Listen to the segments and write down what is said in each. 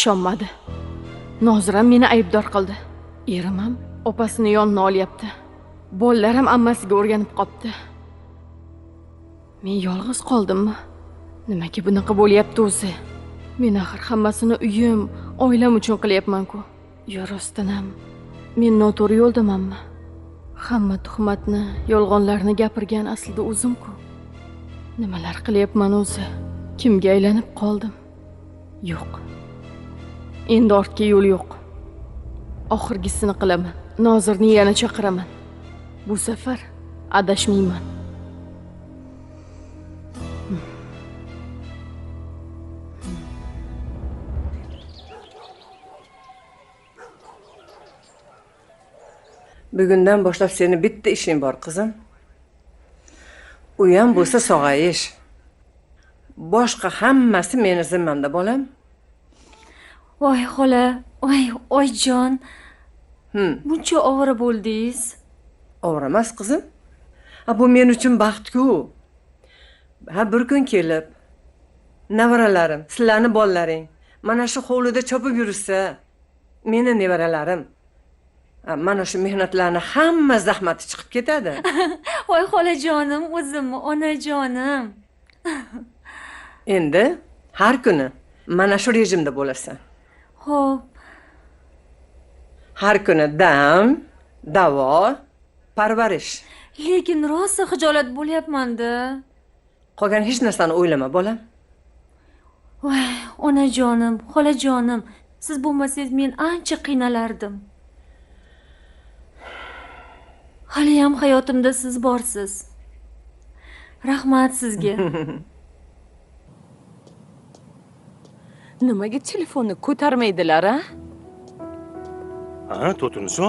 ishonmadi. Noziram meni aybdor qildi. Erim ham opasini yonina olyapti. Bolalar ham ammasiga o'rganib qopti. Men yolg'iz qoldimmi? Nimaga bunaqa bo'lyapti o'zi? Men axir hammasini uyim, oilam uchun qilyapman-ku. Yo rostdan ham men noto'g'ri yo'ldamanmi? Hamma tuhmatni, yolg'onlarni gapirgan aslida o'zim-ku. Nimalar qilyapman o'zi? Kimga aylanib qoldim? Yo'q. Endi ortga yo'l yo'q. Oxirgisini qilaman. Nozirni yana chaqiraman. Bu safar adashmayman. Bugundan boshlab seni bitta ishing bor, qizim. U ham bo'lsa sog'ayish. Boshqa hammasi meni zimmamda, bolam. Voy xola, oyjon. Buncha ovora bo'ldingiz. Ovora emas, qizim. Bu men uchun baxt-ku. Bir kun kelib, nevaralarim, sizlarni bolalaring mana shu hovlida chopib yursa, meni nevaralarim mana shu mehnatlarni hamma zahmati chiqib ketadi. Voy xolajonim, o'zimmi, onajonim. Endi har kuni mana shu rejimda bo'lasan. Xo'p. Har kuni dam, davo, parvarish. Lekin rosa xijolat bo'lyapman-da. Qolgan hech narsani o'ylama, bolam. Voy, onajonim, xolajonim, siz bo'lmasangiz men ancha qiynalardim. Hali ham hayotimda siz borsiz. Rahmat sizga. Nimaga telefonni ko'tarmaydilar, a? Ha, To'tiniso?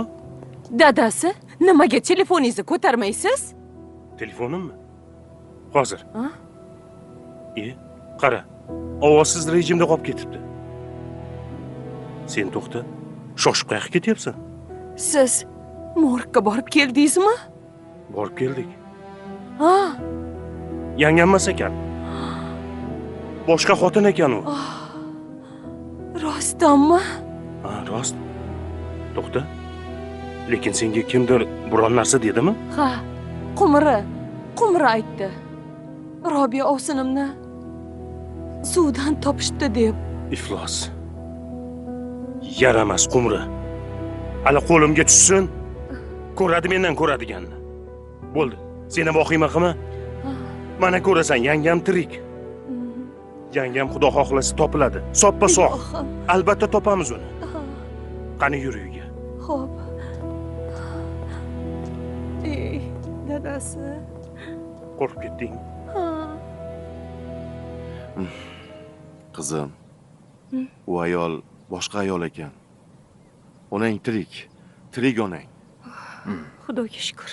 Dadasi, nimaga telefoningizni ko'tarmaysiz? Telefonimmi? Hozir. Qara. Ovozsiz rejimda qolib ketibdi. Sen to'xta. Shoshib qayerga ketyapsan? Siz morgga borib keldingizmi? Borib keldik. Ha? Yangam emas ekan. Boshqa xotin ekan u. Rostdanmi? Ha, rost. To'xta. Lekin senga kimdir biron narsa dedimi? Ha, Qumri aytdi. Robiya ovsinimni suvdan topishdi deb. Iflos. Yaramas Qumri. Hali qo'limga tushsin, ko'radi mendan ko'radiganni. Bo'ldi. Seni vahima qilma. Mana ko'rasan, yangam tirik. Yangam xudo xohlasa topiladi. Soppa-sog'. Albatta topamiz uni. Qani yur uyga. Xo'p. Dadasi. Qo'rqib ketding? Qizim, u ayol boshqa ayol ekan. Onang tirik onang. Xudoga shukr.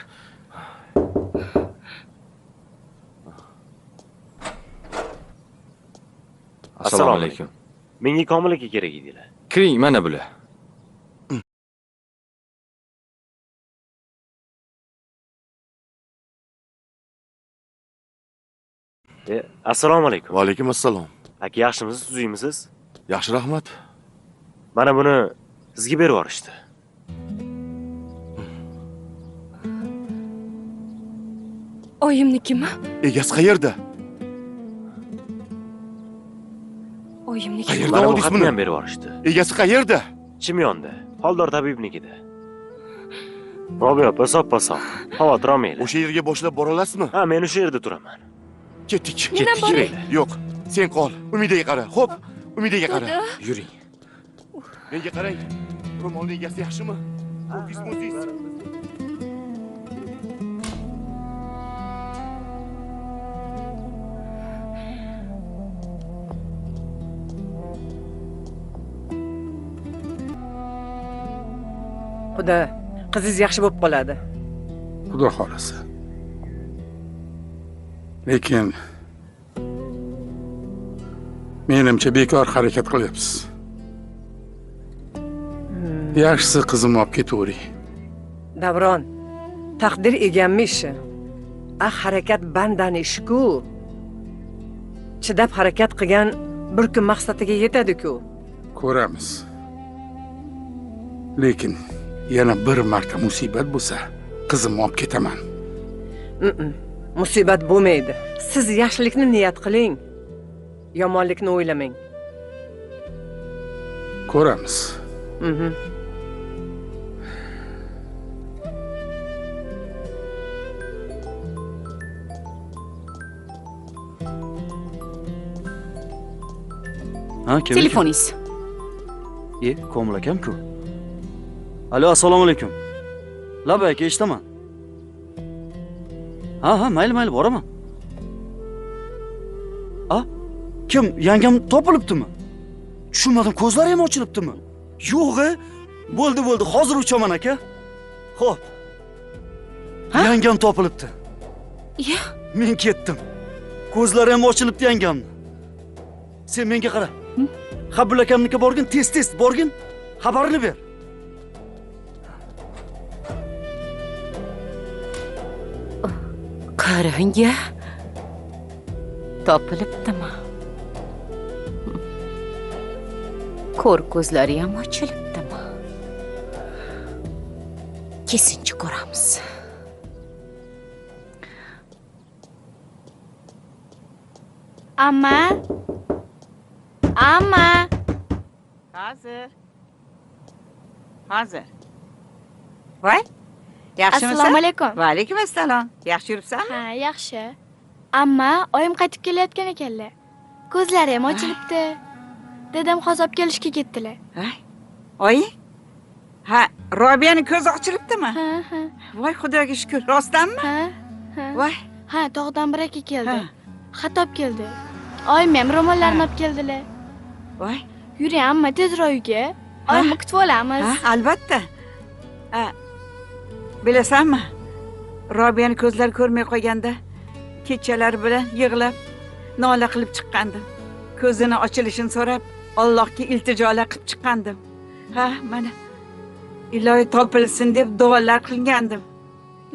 Assalomu alaykum. Menga Komil aka kerak edilar. Kiring, mana bular. Assalomu alaykum. Va alaykum assalom. Aka, yaxshimisiz, tuzuymisiz? Yaxshi, rahmat. Mana buni sizga berib yuborishdi. Oyimnikimi? Egasi qayerda? Oyimniki. Qayerda Mana bu oldingiz xatni buni? ham berib yuborishdi. Egasi qayerda? Chimyonda, Xoldor tabibnikida. Robiya opa soppa-sog'. Xavotir olmanglar. O'sha yerga boshlab bora olasizmi? Ha, men o'sha yerda turaman. Ketdik. Yuring. Yo'q, sen qol. Umidaga qara. Xo'p, Umidaga qara. Yuring. Menga qarang. Ro'molning egasi yaxshimi? O'zingiz. Xudo, qizingiz yaxshi bo'lib qoladi. Xudo xolasa. Lekin menimcha bekor harakat qilyapsiz. Yaxshisi qizimni olib ketavering. Davron, taqdir egammi ishi? Harakat bandani ishi-ku. Chidab harakat qilgan bir kun maqsadiga yetadi-ku. Ko'ramiz. Lekin yana bir marta musibat bo'lsa, qizimni olib ketaman. Musibat bo'lmaydi. Siz yaxshilikni niyat qiling. Yomonlikni o'ylamang. Ko'ramiz. Ha, kim? Telefoningiz. Komil akam-ku. Alo, assalomu alaykum. Laba aka, eshitaman. Ha, mayli, boraman. Kim? Yangam topilibdimi? Tushunmadim, ko'zlari ham ochilibdimi? Yo'q-a. Bo'ldi, hozir uchaman aka. Xo'p. Yangam topilibdi. Ya, Men ketdim. Ko'zlari ham ochilibdi yangamni. Sen menga qara. Habib akamniki borgin, tez borgin, xabarini ber. qarang-ya. Topilibdimi? Ko'r ko'zlari ham ochilibdimi? Kesinchi ko'ramiz. Amma. Hozir. Voy, yaxshimisan? Assalomu alaykum. Va alaykum assalom. Yaxshi yuribsanmi? Ha, yaxshi. Amma oyim qaytib kelayotgan ekanlar. Ko'zlari ham ochilibdi. Dadam hozir olib kelishga ketdilar. Oyi? Ha, Robiyani ko'zi ochilibdimi? Ha. Voy, Xudoga shukr. Rostdanmi? Ha. Voy. Ha, tog'dan bir aka keldi. Xat olib keldi. Oyim ham ro'mollarini olib keldilar. Voy. Yuring, amma tezroq uyga. Oyimni kutib olamiz. Ha, albatta. Bilasanmi? Robiyani ko'zlari ko'rmay qolganda kechalari bilan yig'lab, nola qilib chiqqandim. Ko'zini ochilishini so'rab, Allohga iltijolar qilib chiqqandim. Ha, mana ilohi topilsin deb duolar qilgandim.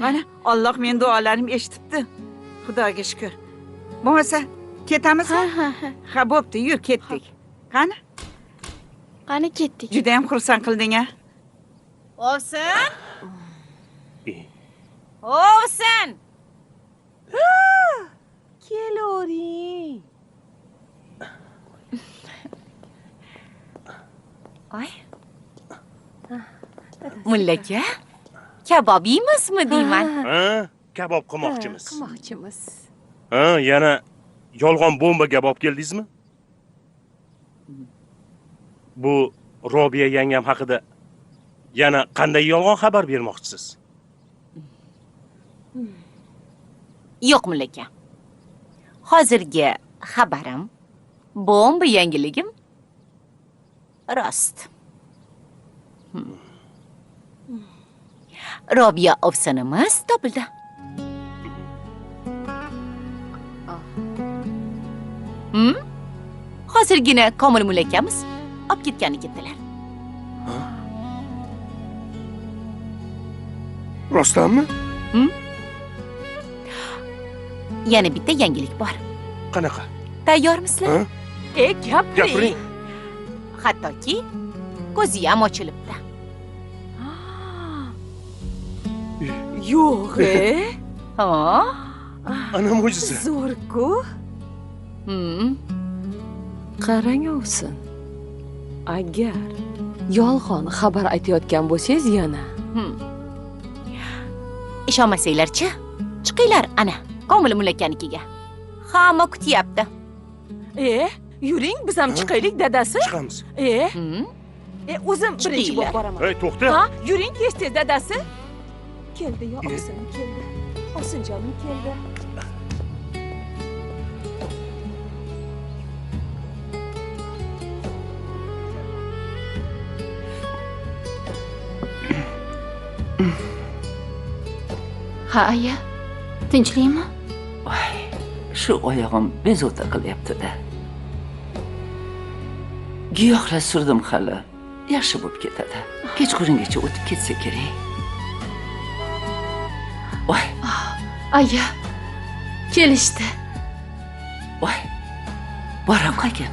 Mana Alloh men duolarimni eshitibdi. Xudoga shukr. Bo'lmasa ketamizmi? Ha, bo'pti, yur ketdik. Qani? Qani ketdik. Juda ham xursand qilding-a. Ovsin. Ovsin. Kelavering. Ay. Mullaka, kabob yeymizmi deyman? Ha, kabob qilmoqchimiz. Ha, yana yolg'on bomba kabob keldingizmi? Bu Robiya yangam haqida yana qanday yolg'on xabar bermoqchisiz? Yo'q mullaka. Hozirgi xabarim, bomba yangiligim rost. Robiya Ovsinimiz topildi. Hozirgina Komil mullakamiz olib ketgani ketdilar. Rostdanmi? Yana bitta yangilik bor. Qanaqa? Tayyormisizlar? Gapiring. Hattoki ko'zi ham ochilibdi. Yo'q-e. Ha? Ana mo'jiza. Zo'r-ku. Qarang Ovsin. Agar yolg'on xabar aytayotgan bo'lsangiz yana. Ishonmasanglar-chi, chiqinglar ana Komil mullakanikiga. Hamma kutyapti. Yuring, biz ham chiqaylik dadasi. Chiqamiz. O'zim birinchi bo'lib boraman. Ey, to'xta. Ha, yuring tez dadasi. Keldi yo, Ovsinim keldi. Ovsinjonim keldi. Ha, aya. Tinchlikmi? Shu oyog'im bezovta qilyapti-da. Giyohlar surdim hali. Yaxshi bo'lib ketadi. Kechqurungacha o'tib ketsa kerak. Voy. Aya. Kelishdi. Voy. Bora qolgin.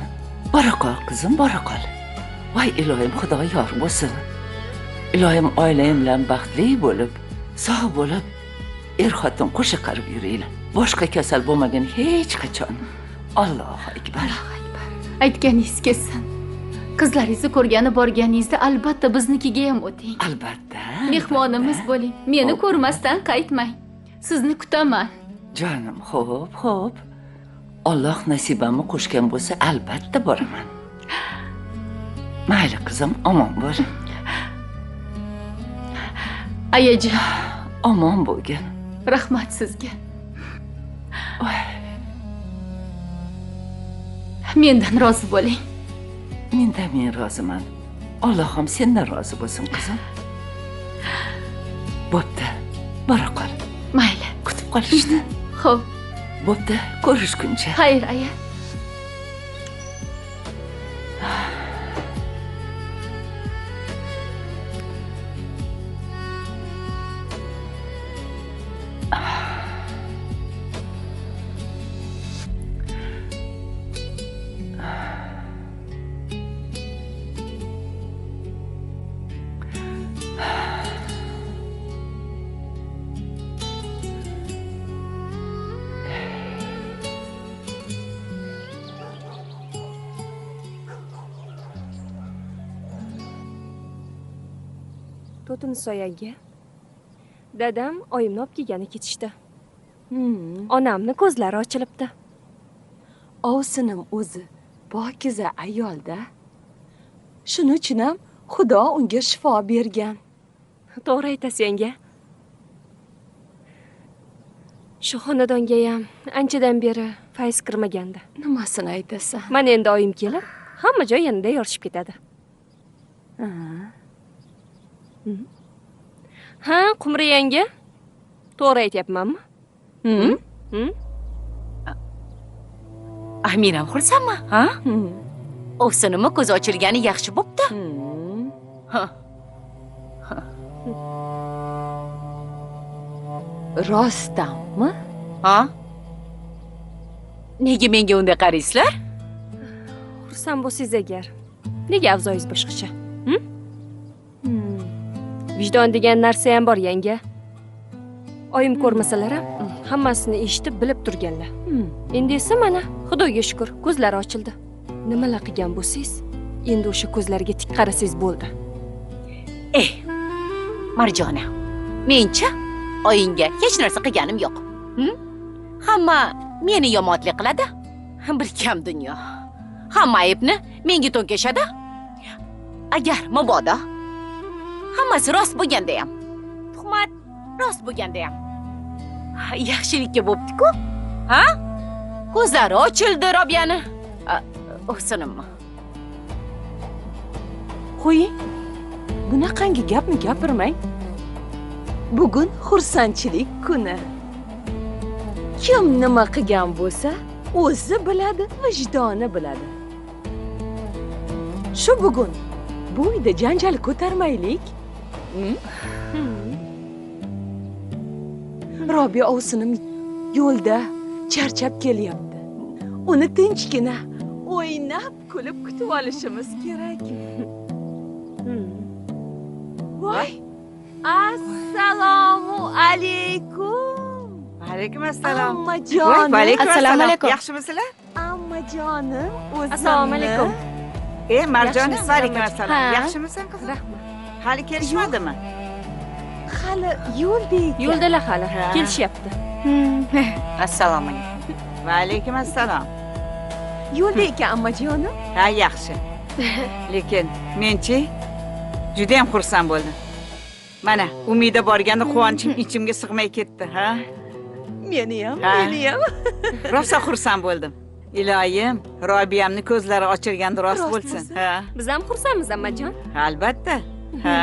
Bora qol, qizim, bora qol. Voy ilohim, Xudo yor bo'lsin. Ilohim oilang bilan baxtli bo'lib, sog' bo'lib, er-xotin qo'sha qarib yuringlar. Boshqa kasal bo'lmagan hech qachon. Allohu akbar. Aytganingiz kelsin. Qizlaringizni ko'rgani borganingizda albatta biznikiga ham o'ting. Albatta. Mehmonimiz bo'ling. Meni ko'rmasdan qaytmang. Sizni kutaman. Jonim, xo'p. Alloh nasibamni qo'shgan bo'lsa, albatta boraman. Mayli qizim, omon bo'l. Ayajon, omon bo'lgin. Rahmat sizga. Mendan rozi bo'ling. Men roziman. Alloh ham sendan rozi bo'lsin, qizim. Bo'pti. Bora qol. Mayli, kutib qolishdi. Xo'p. Bo'pti, ko'rishguncha. Xayr, aya. To'tinisoy aka. Dadam oyimni olib kelgani ketishdi. Onamni ko'zlari ochilibdi. Ovsinim o'zi pokiza ayolda. Shuning uchun ham Xudo unga shifo bergan. To'g'ri aytasiz, yanga. Shu xonadonga ham anchadan beri fayz kirmagandi. Nimasini aytasan? Mana endi oyim kelib, hamma joy yanada yorishib ketadi. Ha, Qumri yanga. To'g'ri aytyapmanmi? Aminam xursandmi, ha? Ovsinimi ko'zi ochilgani yaxshi bo'pti. Rostdanmi? Ha? Nega menga unday qaraysizlar? Xursand bo'lsangiz agar, nega avzoyingiz boshqacha? Vijdon degan narsa ham bor, yanga. Oyim ko'rmasalar ham hammasini eshitib bilib turganlar. Endi esa mana, Xudoga shukr, ko'zlari ochildi. Nimalar qilgan bo'lsangiz, endi o'sha ko'zlarga tik qarasangiz bo'ldi. Marjona, mencha oyingga hech narsa qilganim yo'q. Hamma meni yomonlik qiladi. Bir kam dunyo. Hamma aybni menga to'nkashadi. Agar mabodo hammasi rost bo'lganda ham, tuhmat rost bo'lganda ham, yaxshilikka bo'pti-ku? Ha? Ko'zlari ochildi Robiyani. O'sinimmi? Qo'ying. Bunaqangi gapni gapirmang. Bugun xursandchilik kuni. Kim nima qilgan bo'lsa, o'zi biladi, vijdoni biladi. Shu bugun bu uyda janjal ko'tarmaylik. Robiya ovsinim yo'lda charchab kelyapti. Uni tinchgina o'ynab kulib kutib olishimiz kerak. Voy! Assalomu alaykum. Alaykum assalom. Ammajonim. Assalomu alaykum. Yaxshimisizlar? Ammajonim, o'zim. Assalomu alaykum. Marjona, alaykum assalom. Yaxshimisan qizim? Rahmat. Hali kelishmadimi? Hali yo'lda. Yo'ldalar hali, kelishyapti. Assalomu alaykum. Va alaykum assalom. Yo'lda ekan ammajonim. Ha, yaxshi. Lekin men-chi juda ham xursand bo'ldim. Mana, umida borganda quvonchim ichimga sig'may ketdi, ha? Meni ham. Rosa xursand bo'ldim. Iloyim, Robiyamni ko'zlari ochilganda rost bo'lsin. Ha. Biz ham xursandmiz, ammajon. Albatta. Ha.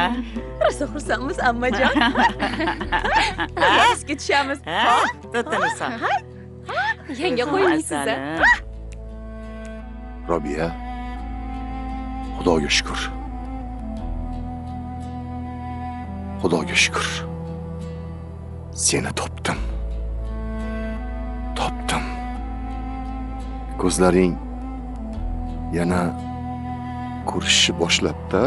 Rosa xursandmiz, ammajon. Biz ketishamiz. Ha, to'tinisan. Yanga qo'ymaysiz. Robiya, Xudoga shukr. Xudoga shukr. Seni topdim. Ko'zlaring yana ko'rishishni boshlabda.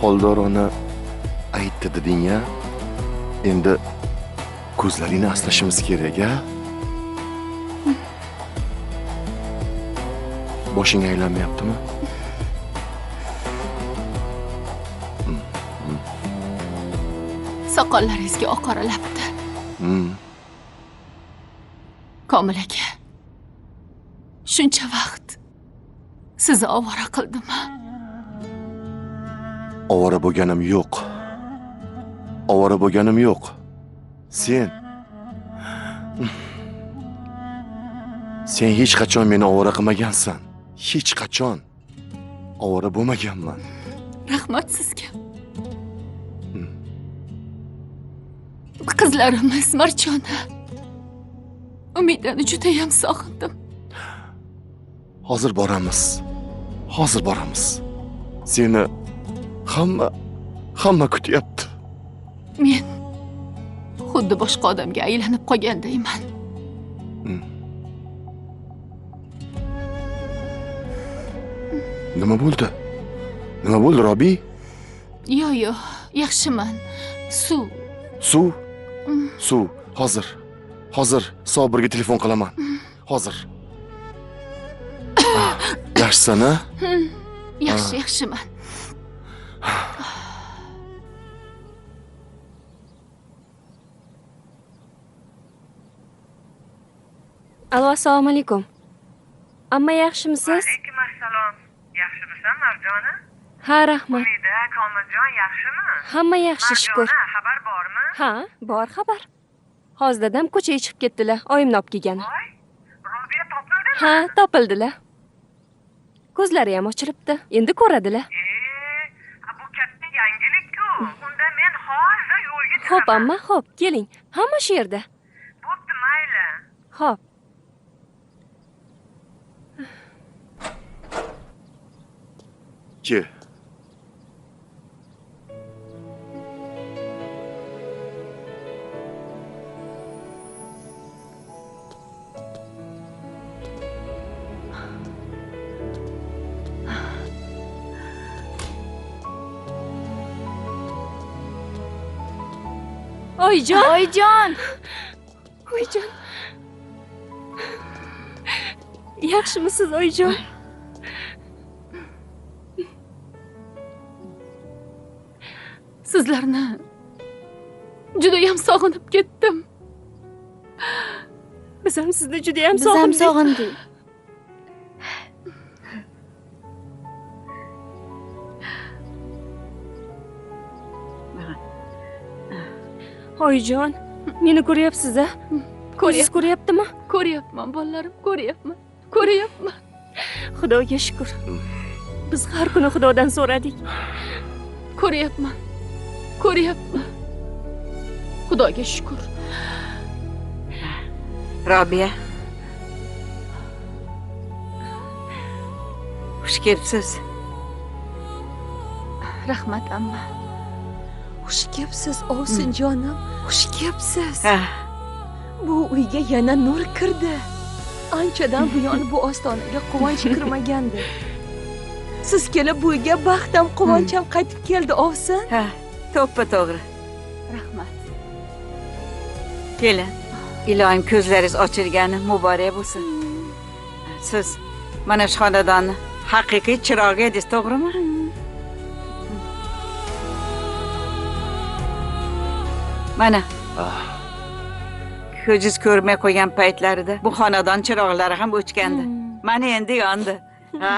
Xoldor ona aytdi deding-a. Endi ko'zlaringni asrashimiz kerak-a? Boshing aylanmayaptimi? Soqollaringizga oq qoralabdi. Komil aka. Shuncha vaqt sizni ovora qildimmi? Ovora bo'lganim yo'q. Ovora bo'lganim yo'q. Sen hech qachon meni ovora qilmagansan. Hech qachon ovora bo'lmaganman. Rahmat sizga. Qizlarimiz Marjona, Umidani juda ham sog'indim. Hozir boramiz. Hozir boramiz. Seni hamma kutyapti. Men xuddi boshqa odamga aylanib qolgandayman. Nima bo'ldi? Nima bo'ldi, Robi? Yo'q, yaxshiman. Suv. Suv? Suv. Hozir Sobirga telefon qilaman. Hozir. Yaxshisan-a? Yaxshiman. Alo, assalomu alaykum. Amma yaxshimisiz? Alaykum assalom. Yaxshimisan, Marjona? Ha, rahmat. Umida, Komiljon yaxshimi? Hamma yaxshi, shukr. Marjona, xabar bormi? Ha, bor xabar. Hozir dadam ko'chaga chiqib ketdilar, oyimni olib kelgani. Voy, Robiya topildimi? Ha, topildilar. Ko'zlari ham ochilibdi. Endi ko'radilar. Bu katta yangilik-ku. Unda men hozir yo'lga chiqaman. Xo'p, amma, xo'p, keling. Hamma shu yerda. Bo'pti, mayli. Xo'p. Kel. Oyjon! Oyjon! Oyjon! Yaxshimisiz, Oyjon? Sizlarni juda ham sog'inib ketdim. Biz ham sizni juda ham sog'indik. Oyjon, meni ko'ryapsiz-a? Ko'zingiz ko'ryaptimi? Ko'ryapman, bolalarim, ko'ryapman. Xudoga shukr. Biz har kuni Xudodan so'radik. Ko'ryapman. Xudoga shukr. Robiya. Xush kelibsiz. Rahmat amma. Xush kelibsiz, Ovsinjonim. Xush kelibsiz. Bu uyga yana nur kirdi. Anchadan buyon bu ostonaga quvonch kirmagandi. Siz kelib bu uyga baxtam, quvoncham qaytib keldi, Ovsin. Ha, to'ppa-to'g'ri. Rahmat. Kelin. Ilohim ko'zlaringiz ochilgani muborak bo'lsin. Siz mana shu xonadonni haqiqiy chirog'i edingiz, to'g'rimi? Mana. Ko'zingiz ko'rmay qo'ygan paytlarida bu xonadon chiroqlari ham o'chgandi. Mana endi yondi. Ha?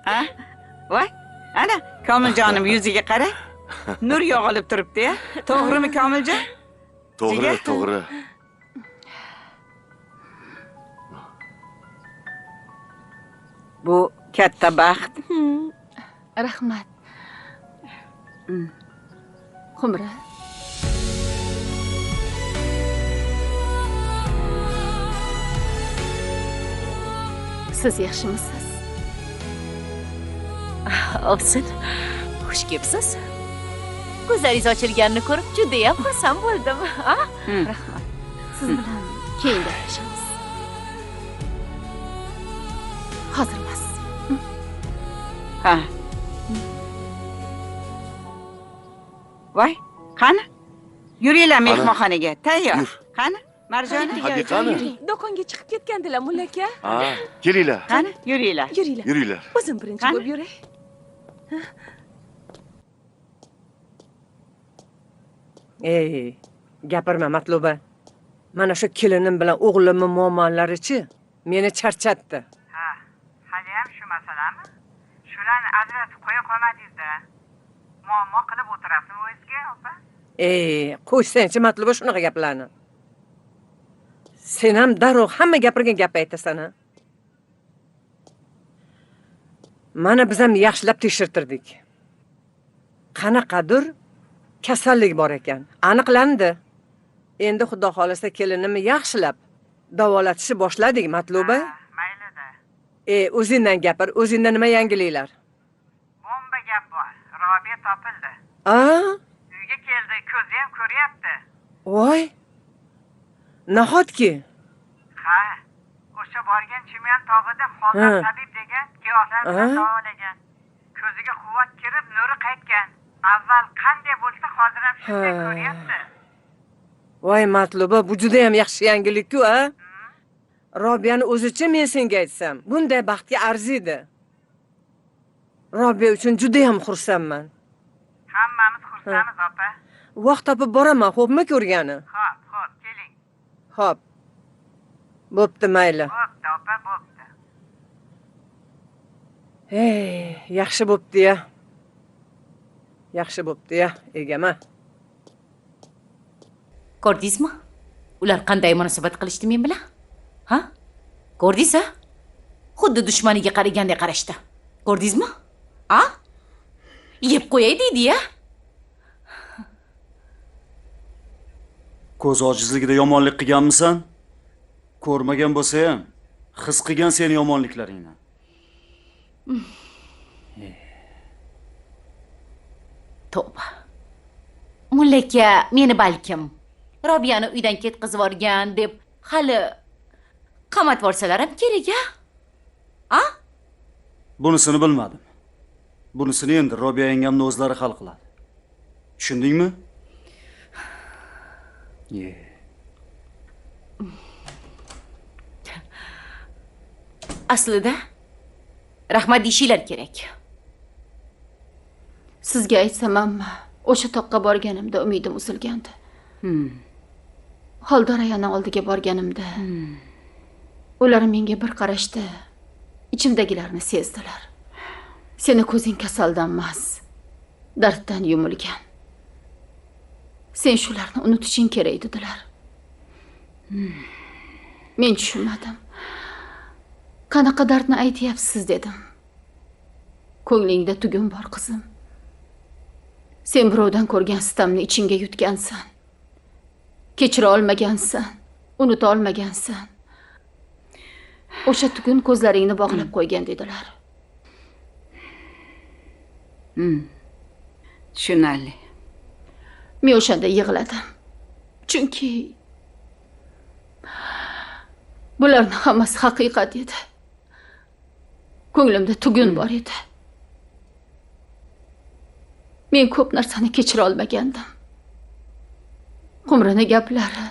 Ha? Voy, ana Komiljonim yuziga qara. Nur yog'ilib turibdi-ya. To'g'rimi, Komiljon? To'g'ri. Bu katta baxt. Rahmat. Xumra. Siz yaxshimisiz? Ovsin, xush kelibsiz. Ko'zlaringiz ochilganini ko'rib juda ham xursand bo'ldim. Rahmat. Siz bilan keyin gaplashamiz. Hozir emas. Ha. Voy, qani? Yuringlar mehmonxonaga. Tayyor. Qani? Marjona, Hadi qani? Do'konga chiqib ketgandilar mulla aka. Ha, kelinglar. Qani? Yuringlar. Yuringlar. O'zim birinchi bo'lib yuray. Ey, gapirma Matluba. Mana shu kelinim bilan o'g'limning muammolari-chi, meni charchatdi. Ha, haliyam shu masalami? Shularni ajratib qo'ya qolmadingiz-da. Muammo qilib o'tirasizmi o'zingizga, opa? Ey, qo'ysang-chi Matluba shunaqa gaplarni. Sen ham darrov hamma gapirgan gap aytasan, ha? Mana biz ham yaxshilab tekshirtirdik. Qanaqadir kasallik bor ekan. Aniqlandi. Endi xudo xolasa kelinimni yaxshilab davolatishni boshladik, Matluba. Mayli-da. O'zingdan gapir, o'zingda nima yangiliklar? Bomba gap bor. Robiya topildi. Uyga keldi, ko'zi ham ko'ryapti. Voy. Nahotki? Ha, o'sha borgan chimyon tog'ida Xoldan tabib degan giyohlar bilan davolagan. Ko'ziga quvvat kirib, nuri qaytgan. Avval qanday bo'lsa, hozir ham shunday ko'ryapti. Voy Matluba, bu juda ham yaxshi yangilik-ku, ha? Robiyani o'zicha men senga aytsam, bunday baxtga arziydi. Robiya uchun juda ham xursandman. Hammamiz xursandmiz, opa. Vaqt topib boraman, xo'pmi ko'rgani? Xo'p, keling. Xo'p. Bo'pti, mayli. Bo'pti, opa, bo'pti. Yaxshi bo'pti-ya. Yaxshi bo'pti-ya, egama. Ko'rdingizmi? Ular qanday munosabat qilishdi men bilan? Ha? Ko'rdingiz-a? Xuddi dushmaniga qaragandek qarashdi. Ko'rdingizmi? Ha? Yeb qo'yay deydi-ya. Ko'z ojizligida yomonlik qilganmisan? Ko'rmagan bo'lsa ham, his qilgan seni yomonliklaringni. Tavba. Mullaka meni balkim Robiyani uydan ketkazib yuborgan deb hali qamatib olsalar ham kerak-a? A? Bunisini bilmadim. Bunisini endi Robiya yengamni o'zlari hal qiladi. Tushundingmi? Aslida rahmat deyishinglar kerak. Sizga aytsam hamma, o'sha toqqa borganimda umidim uzilgandi. Xoldorayani oldiga borganimda ular menga bir qarashda ichimdagilarni sezdilar. Seni ko'zing kasaldan emas, darddan yumilgan. Sen shularni unutishing kerak dedilar. Men tushunmadim. Qanaqa dardni aytyapsiz dedim. Ko'nglingda tugun bor qizim. Sen birovdan ko'rgan sitamni ichingga yutgansan. Kechira olmagansan, unuta olmagansan. O'sha tugun ko'zlaringni bog'lab qo'ygan dedilar. Tushunarli. Men o'shanda yig'ladim. Chunki bularning hammasi haqiqat edi. Ko'nglimda tugun bor edi. Men ko'p narsani kechira olmagandim. Qumrani gaplari,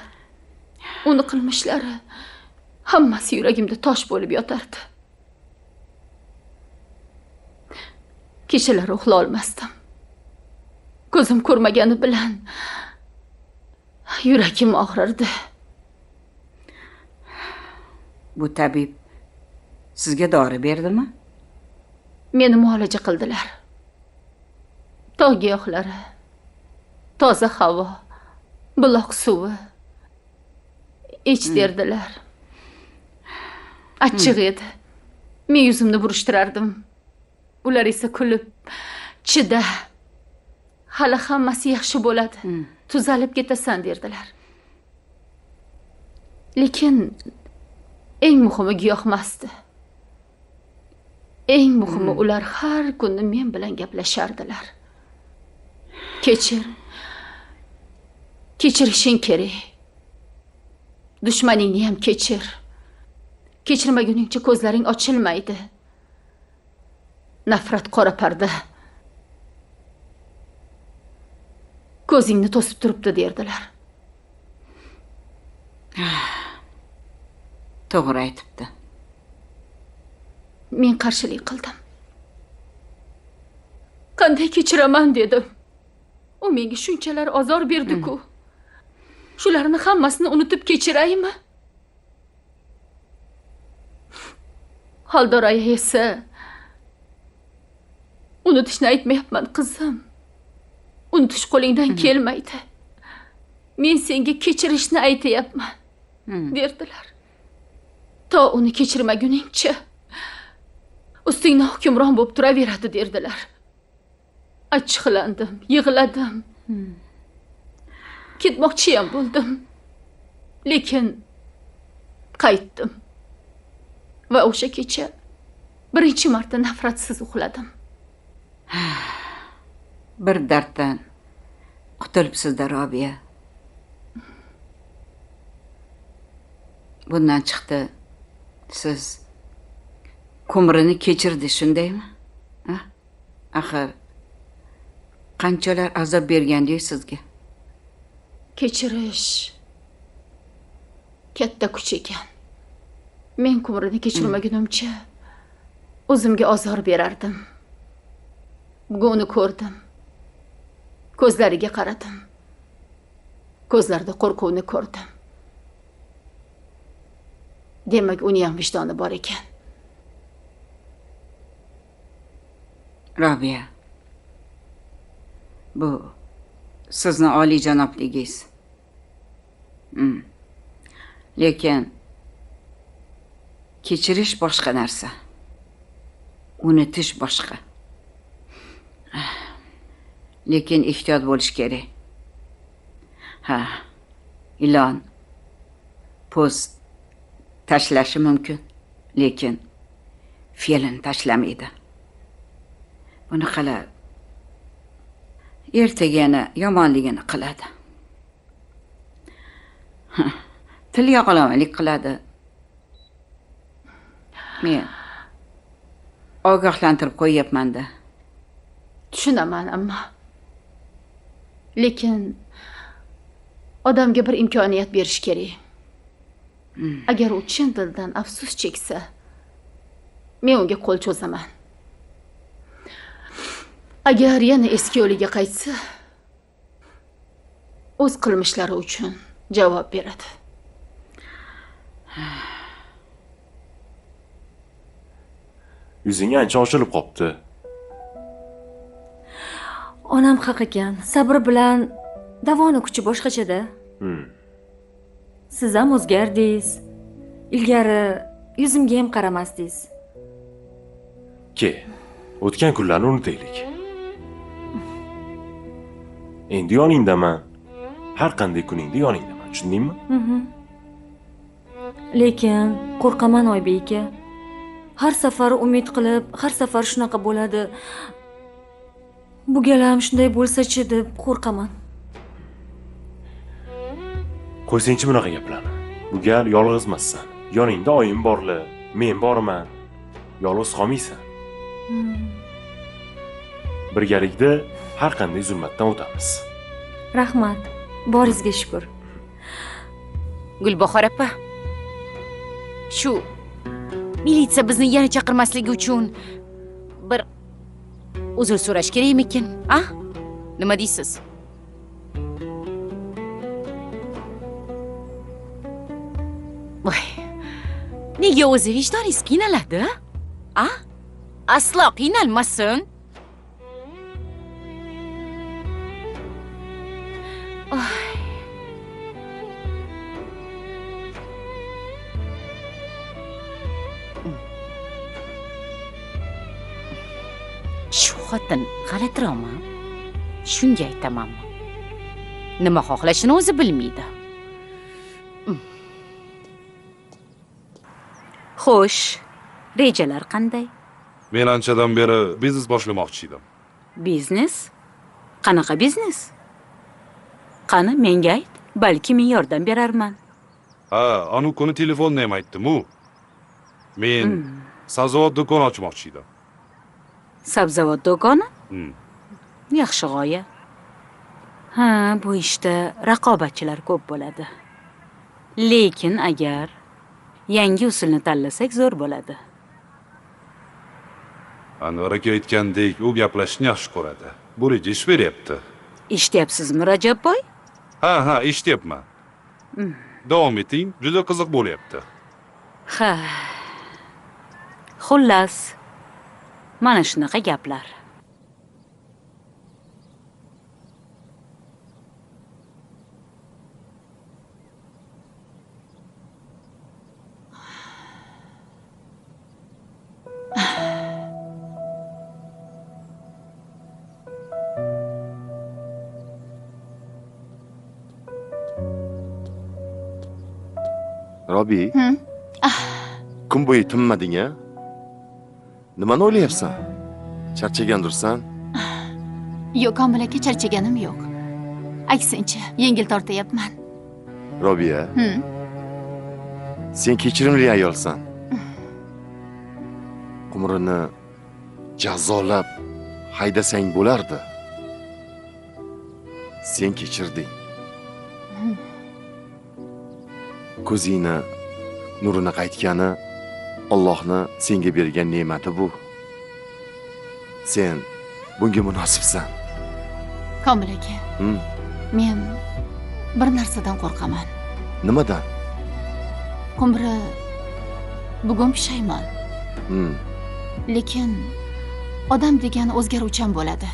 uni qilmishlari hammasi yuragimda tosh bo'lib yotardi. Kechalari uxla olmasdim. Ko'zim ko'rmagani bilan yuragim og'rirdi. Bu tabib sizga dori berdimi? Meni muolaja qildilar. Tog' giyohlari, toza havo, buloq suvi ich derdilar. Achchiq edi. Men yuzimni burishtirardim. Ular esa kulib, chida. Hali hammasi yaxshi bo'ladi. Tuzalib ketasan derdilar. Lekin eng muhimi giyohmasdi. Eng muhimi ular har kuni men bilan gaplashardilar. Kechirishing kerak. Dushmaningni ham kechir. Kechirmaguningcha ko'zlaring ochilmaydi. Nafrat qora parda. Ko'zingni to'sib turibdi derdilar. To'g'ri aytibdi. Men qarshilik qildim. Qanday kechiraman dedim. U menga shunchalar azor berdi-ku. Shularni hammasini unutib kechiraymi? Haldor aya esa unutishni aytmayapman qizim. Unutish qo'lingdan kelmaydi. Men senga kechirishni aytayapman, derdilar. To uni kechirmaguningcha ustingdan hukmron bo'lib turaveradi derdilar. Achchiqlandim, yig'ladim. Ketmoqchi ham bo'ldim. Lekin qaytdim. Va o'sha kecha birinchi marta nafratsiz uxladim. Bir darddan qutulibsiz-da, Robiya. Bundan chiqdi, siz ko'mrini kechirdi, shundaymi? Axir qanchalar azob bergandi sizga? Kechirish katta kuch ekan. Men ko'mrini kechirmagunimcha o'zimga azor berardim. Bugun uni ko'rdim. Ko'zlariga qaradim. Ko'zlarida qo'rquvni ko'rdim. Demak, uni ham vijdoni bor ekan. Robiya, bu sizni oliyjanobligingiz. Lekin kechirish boshqa narsa. Unutish boshqa. Lekin ehtiyot bo'lish kerak. Ilon po'st tashlashi mumkin, lekin fe'lini tashlamaydi. Buni qilib ertagina yomonligini qiladi. Til yog'lamalik qiladi. Men ogohlantirib qo'yapman-da. Tushunaman, ammo lekin odamga bir imkoniyat berish kerak. Agar u chin dildan afsus cheksa, men unga qo'l cho'zaman. Agar yana eski yo'liga qaytsa, o'z qilmishlari uchun javob beradi. Yuzing ancha ochilib qopti. Onam haq ekan. Sabr bilan davoni kuchi boshqacha-da. Siz ham o'zgardingiz. Ilgari yuzimga ham qaramasdingiz. O'tgan kunlarni unutaylik. Endi yoningdaman. Har qanday kuningda yoningdaman, tushundingmi? Lekin qo'rqaman Oybek aka. Har safar umid qilib, har safar shunaqa bo'ladi. Bu gal ham shunday bo'lsa-chi deb qo'rqaman. Qo'ysangchi bunaqa gaplarni. Bu gal yolg'izmassan. Yoningda oyim borli, men borman. Yolg'iz qolmaysan. Birgalikda har qanday zulmatdan o'tamiz. Rahmat. Boringizga shukr. Gulbahor opa. Shu militsiya bizni yana chaqirmasligi uchun bir uzr so'rash kerakmikin? Nima deysiz? Voy. Nega o'zi vijdoningiz qiynaladi? Aslo qiynalmasin. Shu xotin g'alatiroqmi? Shunga aytamanmi? Nima xohlashini o'zi bilmaydi. Xo'sh, rejalar qanday? Men anchadan beri biznes boshlamoqchi edim. Biznes? Qanaqa biznes? Qani menga ayt, balki men yordam berarman. Anu kuni telefonni ham aytdim-u. Men sabzavot do'kon ochmoqchi edim. Sabzavot do'koni? Yaxshi g'oya. Ha, bu ishda raqobatchilar ko'p bo'ladi. Lekin agar yangi usulni tanlasak zo'r bo'ladi. Anvar aka aytgandek, u gaplashishni yaxshi ko'radi. Bu reja ish beryapti. Eshityapsizmi, Rajabboy? Ha, eshityapman. Davom eting, juda qiziq bo'lyapti. Ha. Xullas, mana shunaqa gaplar. Robi, kun bo'yi tinmading-a? Nimani o'ylayapsan? Charchagandursan? Yo'q, Komil aka, charchaganim yo'q. Aksincha, yengil tortayapman. Robiya, sen kechirimli ayolsan. Qumrini jazolab haydasang bo'lardi. Sen kechirding. Ko'zingni nurini qaytgani Allohni senga bergan ne'mati bu. Sen bunga munosibsan. Komil aka, men bir narsadan qo'rqaman. Nimadan? Qumri bugun pushaymon. Lekin odam degan o'zgaruvchan bo'ladi.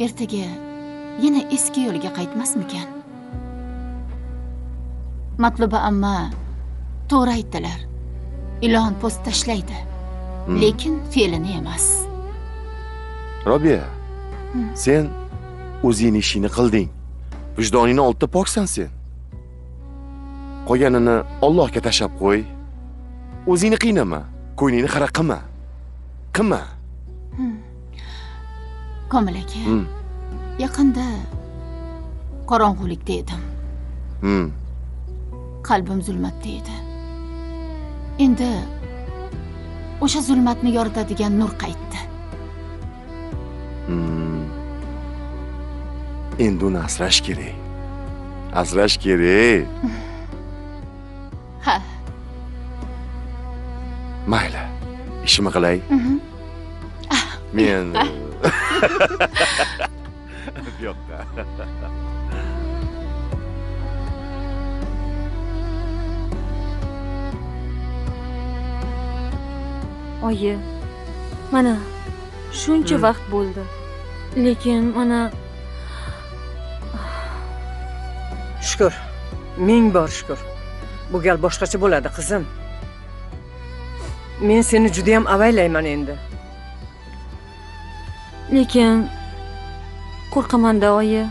Ertaga yana eski yo'liga qaytmasmikan? Matluba amma to'g'ri aytdilar. Ilon po'st tashlaydi, lekin fe'lini emas. Robiya, sen o'zingning ishingni qilding. Vijdoningni oldida poksan sen. Qolganini Allohga tashab qo'y. O'zingni qiynama, ko'nglingni xira qilma. Qilma. Komil aka, yaqinda qorong'ulikda edim. Qalbim zulmatda edi. Endi o'sha zulmatni yoritadigan nur qaytdi. Endi uni asrash kerak. Asrash kerak. Ha. Mayli, ishimni qilay. Men bu yoqda. Oyi, mana shuncha vaqt bo'ldi. Lekin mana Shukr. Ming bor shukr. Bu gal boshqacha bo'ladi, qizim. Men seni juda ham avaylayman endi. Lekin qo'rqaman-da, oyi.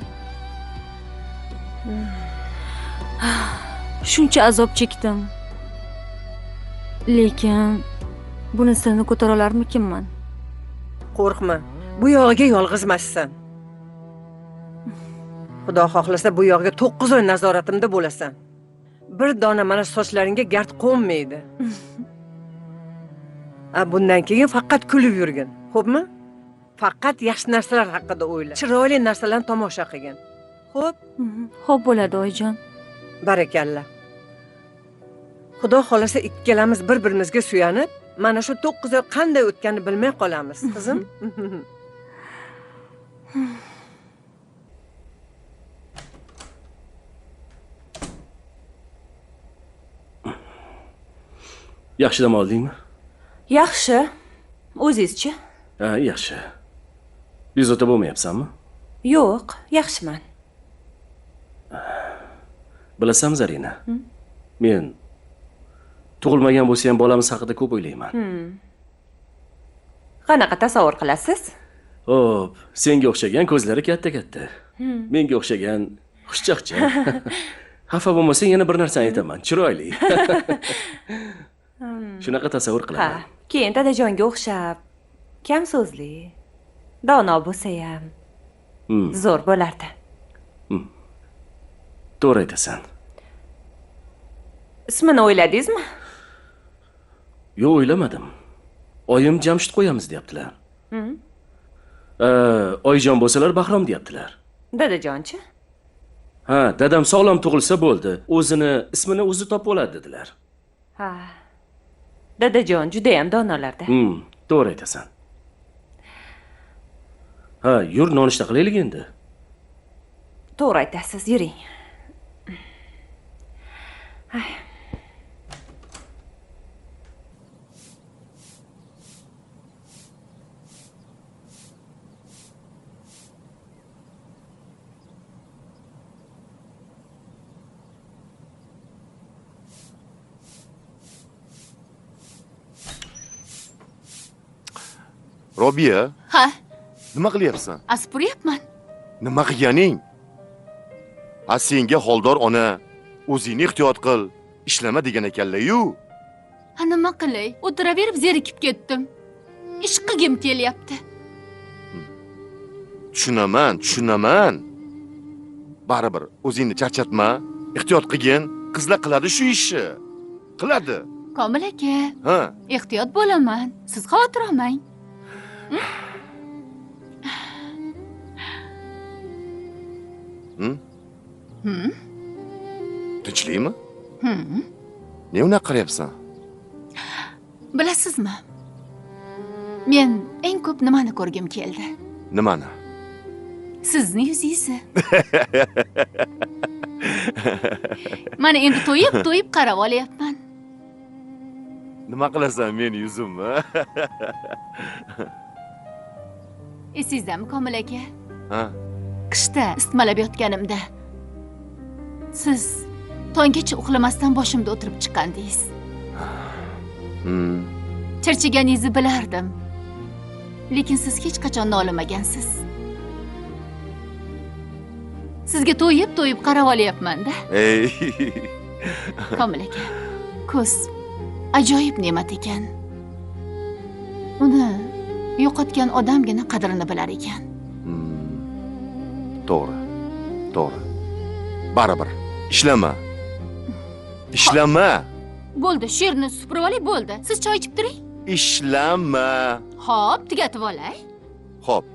Shuncha azob chekdim. Lekin bunisini ko'tara olarmikinman? Qo'rqma. Bu yog'iga yolg'izmassan. Xudo xohlasa bu yog'iga 9 oy nazoratimda bo'lasan. Bir dona mana sochlaringga gard qo'nmaydi. Bundan keyin faqat kulib yurgin, xo'pmi? Faqat yaxshi narsalar haqida o'yla. Chiroyli narsalarni tomosha qilgin. Xo'p? Xo'p bo'ladi, oyijon. Barakalla. Xudo xolasa ikkalamiz bir-birimizga suyanib, mana shu 9 oy qanday o'tganini bilmay qolamiz, qizim. Yaxshi dam oldingmi? Yaxshi. O'zingizchi? Ha, yaxshi. Bezovta bo'lmayapsanmi? Yo'q, yaxshiman. Bilasanmi, Zarina? Men tug'ilmagan bo'lsa ham bolamiz haqida ko'p o'ylayman. Qanaqa tasavvur qilasiz? Xo'p, senga o'xshagan ko'zlari katta-katta. Menga o'xshagan xushchaqchaq. Xafa bo'lmasang yana bir narsani aytaman, chiroyli. Shunaqa tasavvur qilaman. Ha, keyin dadajonga o'xshab, kam so'zli, dono bo'lsa ham zo'r bo'lardi. To'g'ri aytasan. Ismini o'yladingizmi? Yo'q, o'ylamadim. oyim Jamshid qo'yamiz deyaptilar. Oyijon bo'lsalar Bahrom deyaptilar. Dadajonchi? Ha, dadam sog'lom tug'ilsa bo'ldi. O'zini ismini o'zi topib oladi dedilar. Ha. Dadajon juda ham donolarda. To'g'ri aytasan. Ha, yur nonushta qilaylik endi. To'g'ri aytasiz, yuring. Ay. Robiya, Ha, nima qilyapsan? aspuryapman. Nima qilganing? Senga Xoldor ona o'zingni ehtiyot qil, ishlama degan ekanlar-yu. Ha, nima qilay? O'tiraverib zerikib ketdim. Ish qilgim kelyapti. Tushunaman. Baribir o'zingni charchatma, ehtiyot qilgin. Qizlar qiladi shu ishni. Qiladi. Komil aka. Ha. Ehtiyot bo'laman. Siz xavotir olmang. Tinchlikmi? Ne unaqa qarayapsan? Bilasizmi? Men eng ko'p nimani ko'rgim keldi? Nimani? Sizni yuzingizni. Mana endi to'yib qarab olyapman. Nima qilasan meni yuzimmi? Esizdami Komil aka? Ha. Qishda isitmalab yotganimda siz tonggacha uxlamasdan boshimda o'tirib chiqqandingiz. Charchaganingizni bilardim. Lekin siz hech qachon nolimagansiz. Sizga to'yib qarab olyapman-da. Komil aka, ko'z ajoyib ne'mat ekan. Uni yo'qotgan odamgina qadrini bilar ekan. To'g'ri. Baribir ishlama. Bo'ldi, she'rni supurib olay, bo'ldi. Siz choy ichib turing. Ishlama. Xo'p, tugatib olay. Xo'p.